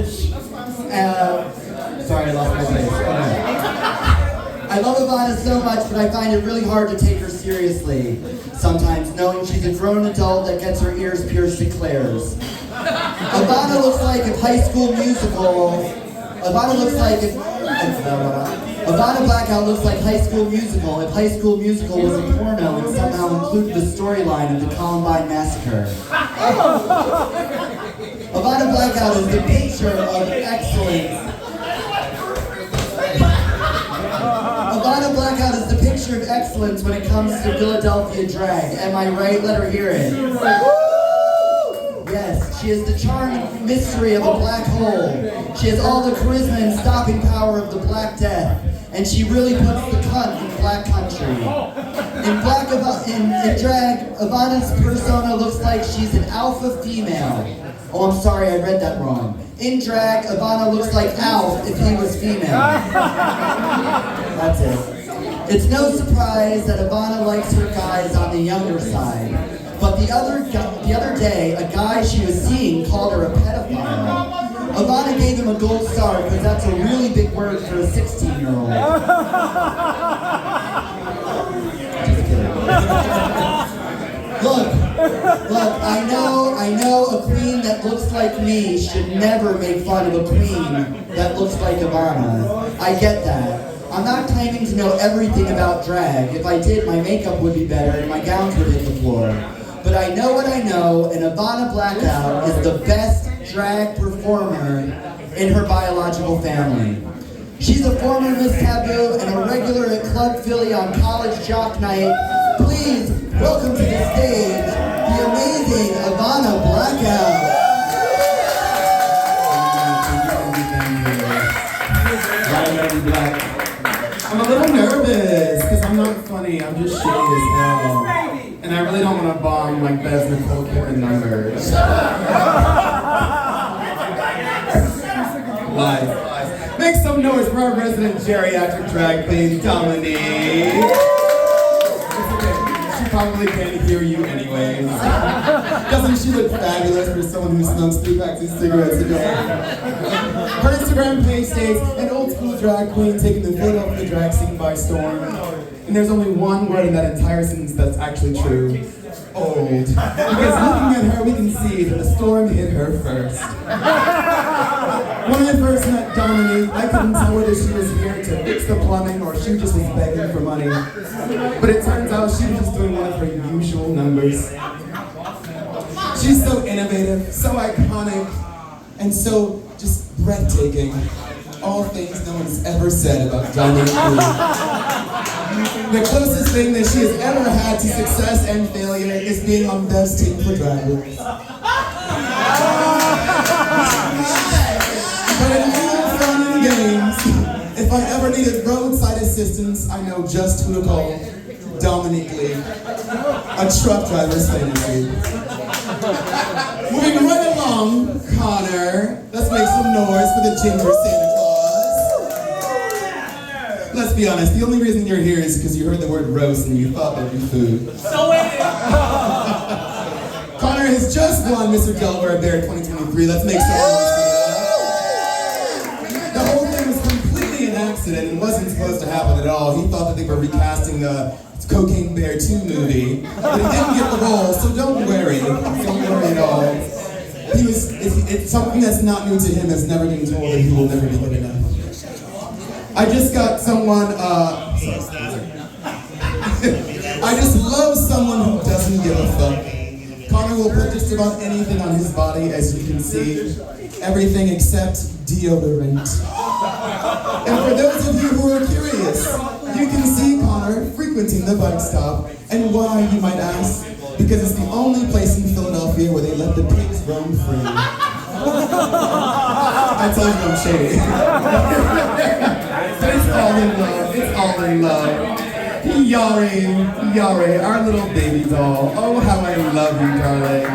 college. Sorry, I lost my place. Okay. I love Ivanna so much, but I find it really hard to take her seriously. Sometimes, knowing she's a grown adult that gets her ears pierced declares. Ivanna looks like if High School Musical. Ivanna looks like if. Ivanna Blackout looks like High School Musical if High School Musical was a porno and somehow included the storyline of the Columbine Massacre. Ivanna Blackout is the picture of excellence. Ivanna Blackout is the picture of excellence when it comes to Philadelphia drag. Am I right? Let her hear it. Yes, she is the charm and mystery of a black hole. She has all the charisma and stopping power of the Black Death. And she really puts the cunt in black country. In drag, Ivanna's persona looks like she's an alpha female. Oh, I'm sorry, I read that wrong. In drag, Ivanna looks like Alf if he was female. That's it. It's no surprise that Ivanna likes her guys on the younger side. But the other day, a guy she was seeing called her a pedophile. Ivanna gave him a gold star because that's a really big word for a 16-year-old. Just kidding. Look, I know a queen that looks like me should never make fun of a queen that looks like Ivanna. I get that. I'm not claiming to know everything about drag. If I did, my makeup would be better and my gowns would hit the floor. But I know what I know, and Ivanna Blackout is the best drag performer in her biological family. She's a former Miss Taboo and a regular at Club Philly on College Jock Night. Please welcome to the stage the amazing Ivanna Blackout. I'm a little nervous because I'm not funny. I'm just shitty as hell. And I really don't want to bomb like Bez Nicole Kidman numbers. Lies. Make some noise for our resident geriatric drag queen, Dominique. It's okay. She probably can't hear you anyways. Doesn't she look fabulous for someone who smokes 3 packs of cigarettes a day? Her Instagram page states, an old school drag queen taking the Philadelphia drag scene by storm. And there's only one word in that entire sentence that's actually true. Old. Because looking at her, we can see that the storm hit her first. When I first met Dominique, I couldn't tell whether she was here to fix the plumbing or she just was begging for money. But it turns out she was just doing one of her usual numbers. She's so innovative, so iconic, and so just breathtaking. All things no one's ever said about Dominique. The closest thing that she has ever had to success and failure is being on Bev's team for Drag Race. But in all fun and games, if I ever needed roadside assistance, I know just who to call. Dominique Lee, a truck driver's fantasy. Moving right along, Connor. Let's make some noise for the ginger Santa Claus. Let's be honest, the only reason you're here is because you heard the word roast and you thought there'd be food. So wait. Connor has just won Mr. Delaware Bear 2023. Let's make some noise for that. The whole thing was completely an accident and wasn't supposed to happen at all. He thought that they were recasting the Cocaine Bear 2 movie, but he didn't get the role, so don't worry. Don't worry at all. It's something that's not new to him, has never been told that he will never be good enough. I just got someone, I just love someone who doesn't give a fuck. Connor will put just about anything on his body, as you can see. Everything except deodorant. And for those of you who are curious, you can see Connor frequenting the bike stop. And why, you might ask? Because it's the only place in Philadelphia where they let the pigs roam free. I told you I'm shady. But it's all in love. It's all in love. Yari, our little baby doll. Oh, how I love you, darling.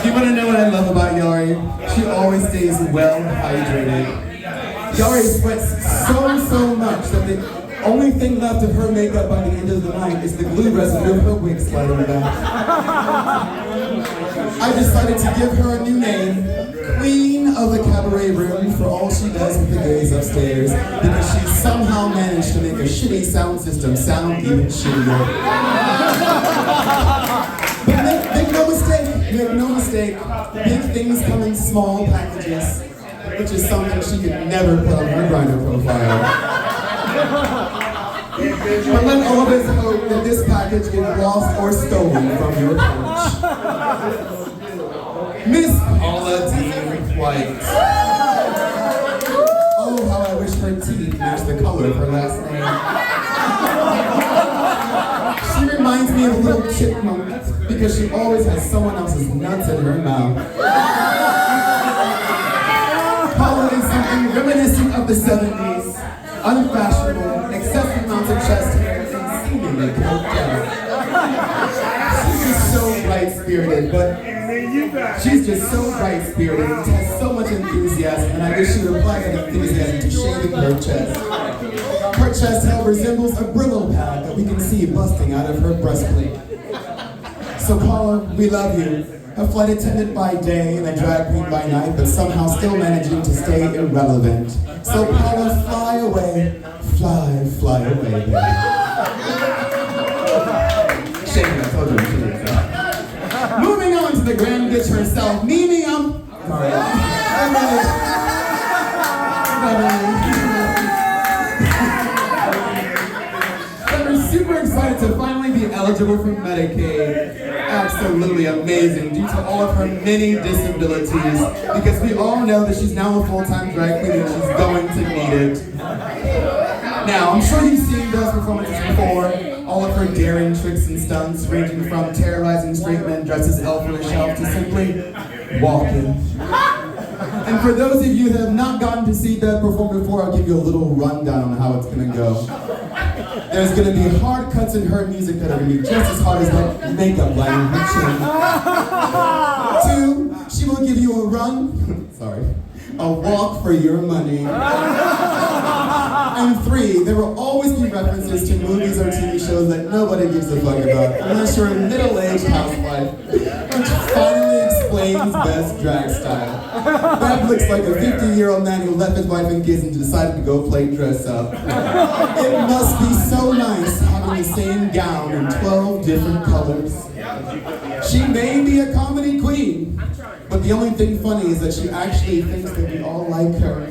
You want to know what I love about Yari? She always stays well hydrated. Yari sweats so much that the only thing left of her makeup by the end of the night is the glue residue of her wig sliding back. I decided to give her a new name, Queen of the cabaret room for all she does with the gays upstairs, because she's somehow managed to make a shitty sound system sound even shittier. But make no mistake, big things come in small packages, which is something she could never put on her Grindr profile. But let all of us hope that this package gets lost or stolen from your porch. Miss Paula Dean White. Oh, how I wish her teeth matched the color of her last name. She reminds me of a little chipmunk because she always has someone else's nuts in her mouth. Paula is something reminiscent of the 70s. Unfashionable, excessive amounts of chest hair, and seemingly coked out. She's just so bright-spirited, and has so much enthusiasm, and I wish she would apply that enthusiasm to shaving her chest. Her chest hair resembles a Brillo pad that we can see busting out of her breastplate. So Paula, we love you. A flight attendant by day and a drag queen by night, but somehow still managing to stay irrelevant. So Paula, fly away, fly away, baby. Shame, I told you to do that. Moving on to the grand bitch herself, Mimi, We're super excited to finally be eligible for Medicaid. Absolutely amazing due to all of her many disabilities, because we all know that she's now a full-time drag queen and she's going to need it. Now, I'm sure you've seen those performances before, all of her daring tricks and stunts, ranging from terrorizing straight men dressed as elf on a shelf to simply walking. And for those of you that have not gotten to see Beth perform before, I'll give you a little rundown on how it's going to go. There's going to be hard cuts in her music that are going to be just as hard as that makeup line in her chin. 2, she will give you a a walk for your money. And 3, there will always be references to movies or TV shows that nobody gives a fuck about, unless you're a middle-aged housewife, which finally explains Beth's drag style. Beth looks like a 50-year-old man who left his wife and kids and decided to go play dress up. It must be so nice having the same gown in 12 different colors. She may be a comedy queen, but the only thing funny is that she actually thinks that we all like her.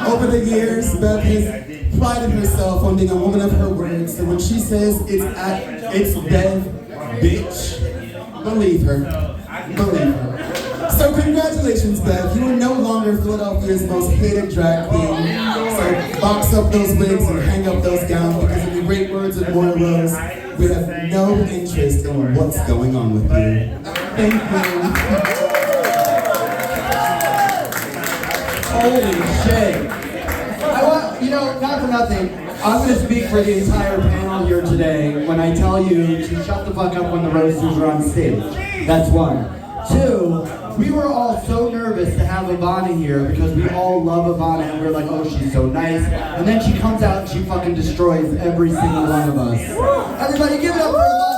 Over the years, Beth has prided herself on being a woman of her words, so when she says it's Beth, bitch, believe her. So congratulations, Beth. You are no longer Philadelphia's most hated drag queen. So box up those wigs and hang up those gowns, because in the great words of Moira Rose, we have no interest in what's going on with you. Thank you. Holy shit. Not for nothing, I'm going to speak for the entire panel here today when I tell you to shut the fuck up when the roasters are on stage. That's 1. 2, we were all so nervous to have Ivanna here because we all love Ivanna and we're like, oh, she's so nice. And then she comes out and she fucking destroys every single one of us. Everybody give it up for Ivanna!